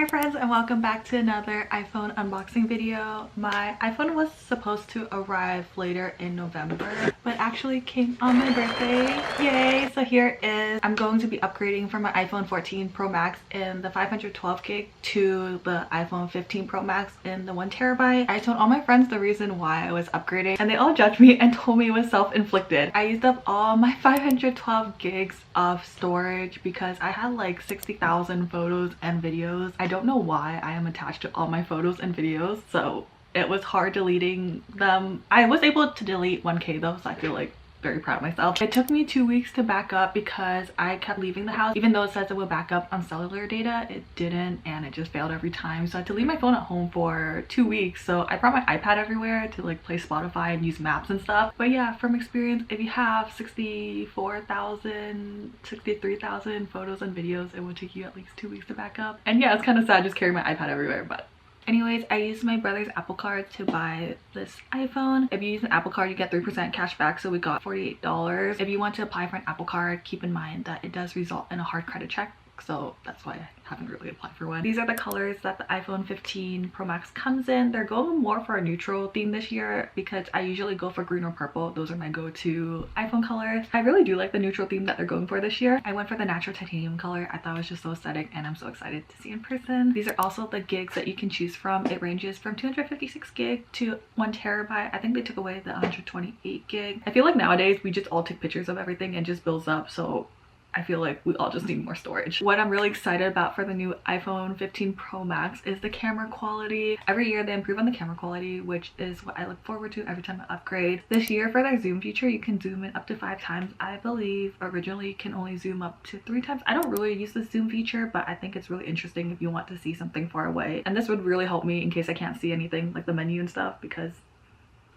Hi friends, and welcome back to another iPhone unboxing video. My iPhone was supposed to arrive later in November, but actually came on my birthday. Yay! So here it is. I'm going to be upgrading from my iPhone 14 Pro Max in the 512 gig to the iPhone 15 Pro Max in the 1TB. I told all my friends the reason why I was upgrading and they all judged me and told me it was self-inflicted. I used up all my 512 gigs of storage because I had like 60,000 photos and videos. I don't know why I am attached to all my photos and videos, so it was hard deleting them. I was able to delete 1K though, so I feel like very proud of myself. It took me 2 weeks to back up because I kept leaving the house. Even though it says it would back up on cellular data, it didn't, and it just failed every time. So I had to leave my phone at home for 2 weeks. So I brought my iPad everywhere to like play Spotify and use maps and stuff. But yeah, from experience, if you have 64,000, 63,000 photos and videos, it would take you at least 2 weeks to back up. And yeah, it's kind of sad just carrying my iPad everywhere, but anyways, I used my brother's Apple Card to buy this iPhone. If you use an Apple Card, you get 3% cash back, so we got $48. If you want to apply for an Apple Card, keep in mind that it does result in a hard credit check, so that's why I haven't really applied for one. These are the colors that the iPhone 15 Pro Max comes in. They're going more for a neutral theme this year because I usually go for green or purple. Those are my go-to iPhone colors. I really do like the neutral theme that they're going for this year. I went for the natural titanium color. I thought it was just so aesthetic and I'm so excited to see in person. These are also the gigs that you can choose from. It ranges from 256 gig to 1TB. I think they took away the 128 gig. I feel like nowadays we just all take pictures of everything and just builds up, so I feel like we all just need more storage. What I'm really excited about for the new iPhone 15 Pro Max is the camera quality. Every year they improve on the camera quality, which is what I look forward to every time I upgrade. This year for their zoom feature, you can zoom in up to 5 times. I believe originally you can only zoom up to 3 times. I don't really use the zoom feature, but I think it's really interesting if you want to see something far away. And this would really help me in case I can't see anything like the menu and stuff, because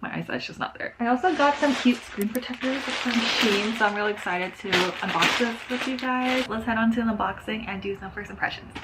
my eyesight's just not there. I also got some cute screen protectors from Shein, so I'm really excited to unbox this with you guys. Let's head on to an unboxing and do some first impressions.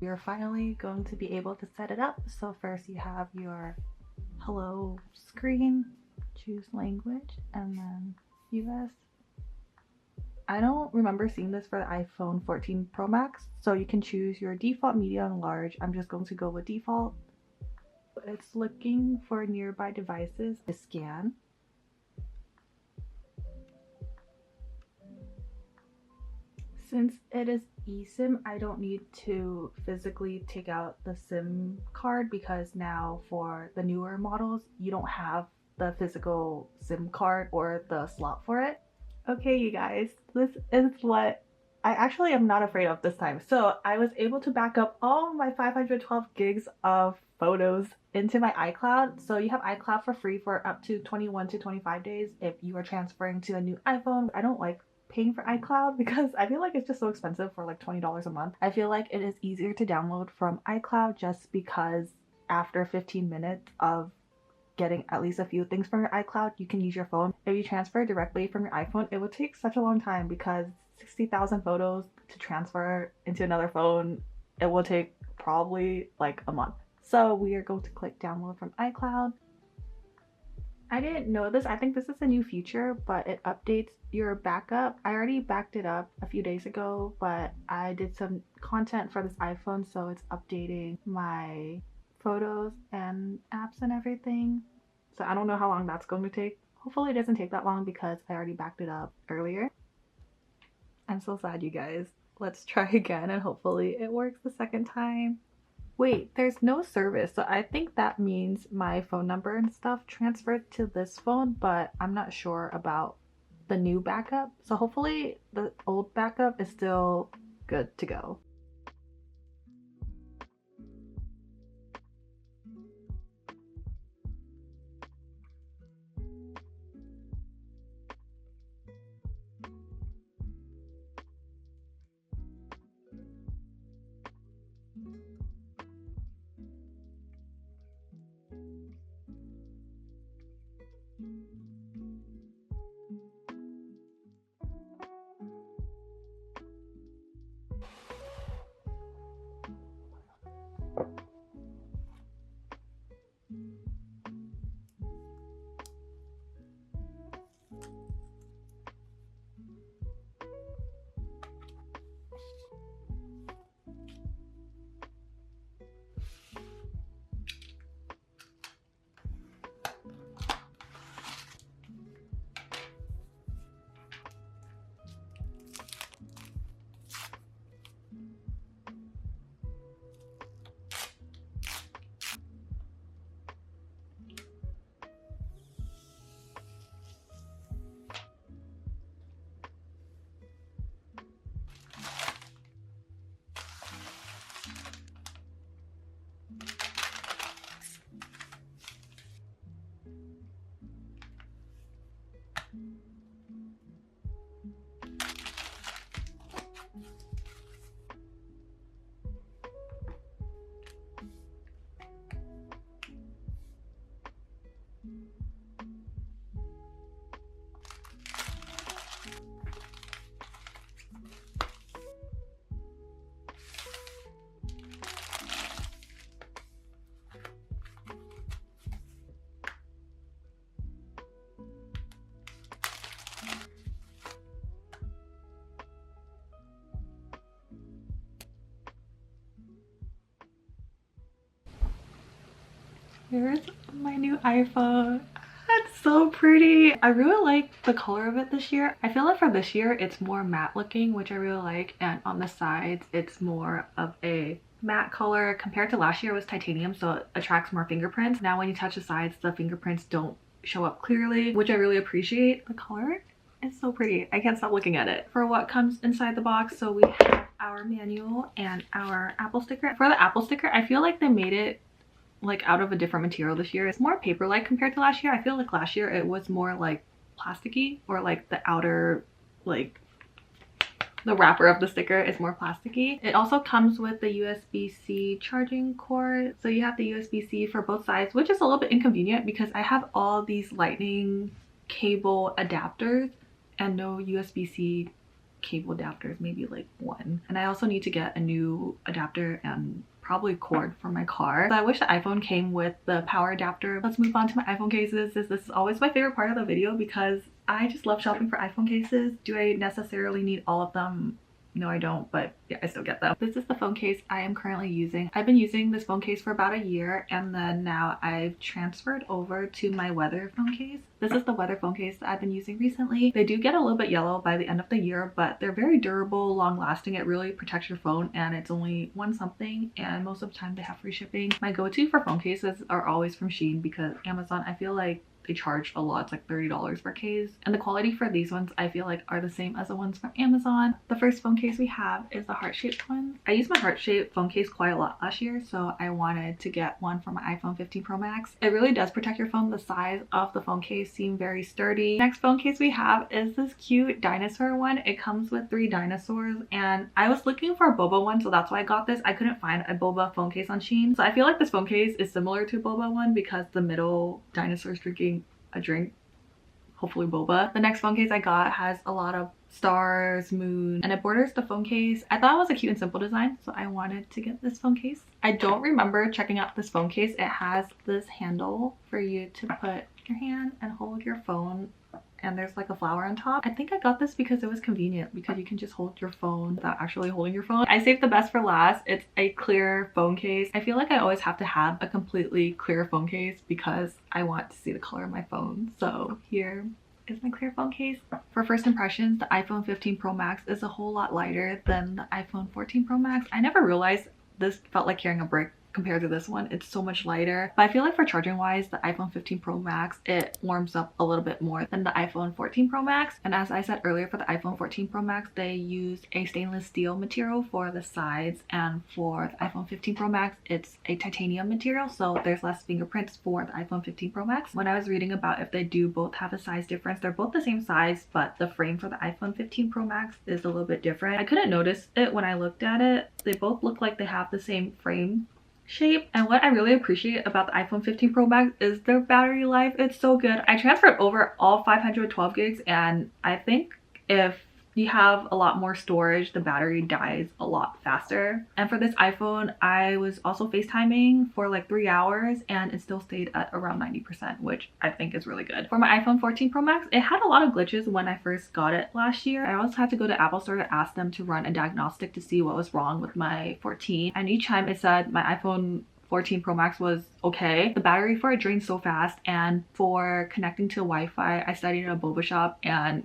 You're finally going to be able to set it up. So first you have your hello screen, choose language, and then US. I don't remember seeing this for the iPhone 14 Pro Max, so you can choose your default, medium, and large. I'm just going to go with default. It's looking for nearby devices to scan. Since it is eSIM, I don't need to physically take out the SIM card because now for the newer models, you don't have the physical SIM card or the slot for it. Okay, you guys, this is what I actually am not afraid of this time. So I was able to back up all my 512 gigs of photos into my iCloud. So you have iCloud for free for up to 21 to 25 days if you are transferring to a new iPhone. I don't like paying for iCloud because I feel like it's just so expensive for like $20 a month. I feel like it is easier to download from iCloud just because after 15 minutes of getting at least a few things from your iCloud, you can use your phone. If you transfer directly from your iPhone, it would take such a long time because 60,000 photos to transfer into another phone, it will take probably like a month. So we are going to click download from iCloud. I didn't know this. I think this is a new feature, but it updates your backup. I already backed it up a few days ago, but I did some content for this iPhone, so it's updating my photos and apps and everything. So I don't know how long that's going to take. Hopefully it doesn't take that long because I already backed it up earlier. I'm so sad, you guys. Let's try again and hopefully it works the second time. Wait, there's no service, so I think that means my phone number and stuff transferred to this phone, but I'm not sure about the new backup. So hopefully the old backup is still good to go. Here's my new iPhone. It's so pretty. I really like the color of it this year. I feel like for this year it's more matte looking, which I really like, and on the sides it's more of a matte color. Compared to last year it was titanium, so it attracts more fingerprints. Now when you touch the sides, the fingerprints don't show up clearly, which I really appreciate. The color is so pretty. I can't stop looking at it. For what comes inside the box, so we have our manual and our Apple sticker. For the Apple sticker, I feel like they made it like out of a different material this year. It's more paper-like compared to last year. I feel like last year it was more like plasticky, or like the outer, like the wrapper of the sticker is more plasticky. It also comes with the USB-C charging cord. So you have the USB-C for both sides, which is a little bit inconvenient because I have all these lightning cable adapters and no USB-C cable adapters, maybe like one. And I also need to get a new adapter and probably cord for my car. So I wish the iPhone came with the power adapter. Let's move on to my iPhone cases. This is always my favorite part of the video because I just love shopping for iPhone cases. Do I necessarily need all of them? No, I don't, but yeah, I still get them. This is the phone case I am currently using. I've been using this phone case for about a year, and then now I've transferred over to my weather phone case. This is the weather phone case that I've been using recently. They do get a little bit yellow by the end of the year, but they're very durable, long lasting. It really protects your phone, and it's only one something, and most of the time they have free shipping. My go-to for phone cases are always from Shein because Amazon, I feel like they charge a lot. It's like $30 per case, and the quality for these ones I feel like are the same as the ones from Amazon. The first phone case we have is the heart-shaped one. I used my heart-shaped phone case quite a lot last year, so I wanted to get one for my iPhone 15 Pro Max. It really does protect your phone. The size of the phone case seemed very sturdy. Next phone case we have is this cute dinosaur one. It comes with 3 dinosaurs, and I was looking for a boba one, so that's why I got this. I couldn't find a boba phone case on Shein, so I feel like this phone case is similar to a boba one because the middle dinosaur is drinking a drink, hopefully boba. The next phone case I got has a lot of stars, moon, and it borders the phone case. I thought it was a cute and simple design, so I wanted to get this phone case. I don't remember checking out this phone case. It has this handle for you to put your hand and hold your phone, and there's like a flower on top. I think I got this because it was convenient, because you can just hold your phone without actually holding your phone. I saved the best for last. It's a clear phone case. I feel like I always have to have a completely clear phone case because I want to see the color of my phone. So here is my clear phone case. For first impressions, the iPhone 15 Pro Max is a whole lot lighter than the iPhone 14 Pro Max. I never realized this felt like carrying a brick compared to this one. It's so much lighter, but I feel like for charging wise, the iPhone 15 Pro Max, it warms up a little bit more than the iPhone 14 Pro Max. And as I said earlier, for the iPhone 14 Pro Max, they used a stainless steel material for the sides, and for the iPhone 15 Pro Max, it's a titanium material, so there's less fingerprints for the iPhone 15 Pro Max. When I was reading about if they do both have a size difference, they're both the same size, but the frame for the iPhone 15 Pro Max is a little bit different. I couldn't notice it when I looked at it. They both look like they have the same frame shape, and what I really appreciate about the iPhone 15 Pro Max is their battery life. It's so good. I transferred over all 512 gigs, and I think if you have a lot more storage, the battery dies a lot faster. And for this iPhone, I was also FaceTiming for like 3 hours and it still stayed at around 90%, which I think is really good. For my iPhone 14 Pro Max, it had a lot of glitches when I first got it last year. I always had to go to Apple Store to ask them to run a diagnostic to see what was wrong with my 14, and each time it said my iPhone 14 Pro Max was okay. The battery for it drained so fast, and for connecting to Wi-Fi, I studied at a boba shop, and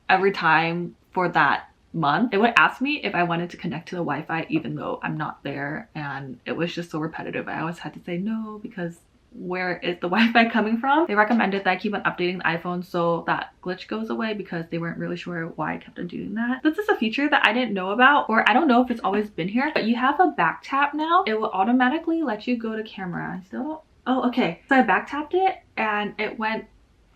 every time for that month, it would ask me if I wanted to connect to the Wi-Fi even though I'm not there, and it was just so repetitive. I always had to say no because where is the Wi-Fi coming from? They recommended that I keep on updating the iPhone so that glitch goes away because they weren't really sure why I kept on doing that. This is a feature that I didn't know about, or I don't know if it's always been here, but you have a back tap now. It will automatically let you go to camera. I still don't... Oh, okay. So I back tapped it and it went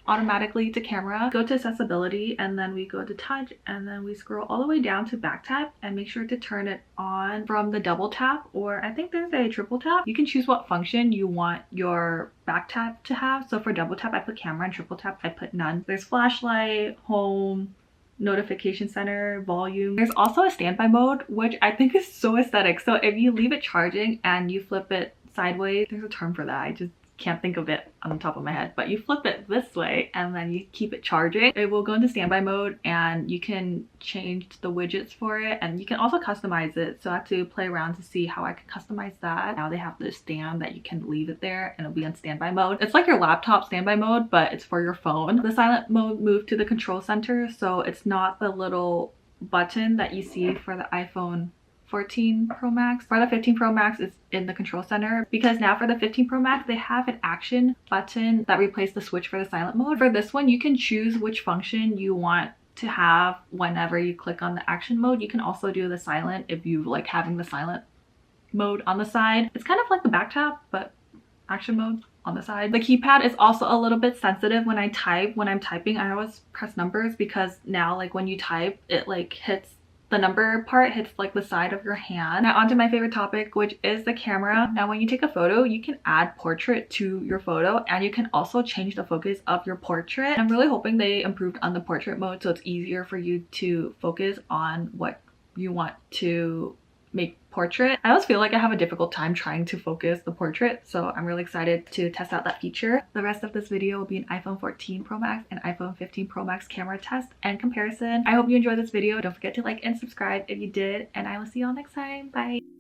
automatically to camera. Go to accessibility, and then we go to touch, and then we scroll all the way down to back tap, and make sure to turn it on from the double tap, or I think there's a triple tap. You can choose what function you want your back tap to have. So for double tap I put camera, and triple tap I put none. There's flashlight, home, notification center, volume. There's also a standby mode, which I think is so aesthetic. So if you leave it charging and you flip it sideways, there's a term for that, I just can't think of it on the top of my head, but you flip it this way and then you keep it charging. It will go into standby mode and you can change the widgets for it, and you can also customize it. So I have to play around to see how I can customize that. Now they have this stand that you can leave it there and it'll be on standby mode. It's like your laptop standby mode, but it's for your phone. The silent mode moved to the control center, so it's not the little button that you see for the iPhone 14 Pro Max. For the 15 Pro Max, it's in the control center, because now for the 15 Pro Max, they have an action button that replaced the switch for the silent mode. For this one, you can choose which function you want to have whenever you click on the action mode. You can also do the silent if you like having the silent mode on the side. It's kind of like the back tap, but action mode on the side. The keypad is also a little bit sensitive when I type. When I'm typing, I always press numbers, because now like when you type, it like hits the number part, hits like the side of your hand. Now onto my favorite topic, which is the camera. Now when you take a photo, you can add portrait to your photo, and you can also change the focus of your portrait. I'm really hoping they improved on the portrait mode so it's easier for you to focus on what you want to make portrait. I always feel like I have a difficult time trying to focus the portrait, so I'm really excited to test out that feature. The rest of this video will be an iPhone 14 Pro Max and iPhone 15 Pro Max camera test and comparison. I hope you enjoyed this video. Don't forget to like and subscribe if you did, and I will see you all next time. Bye!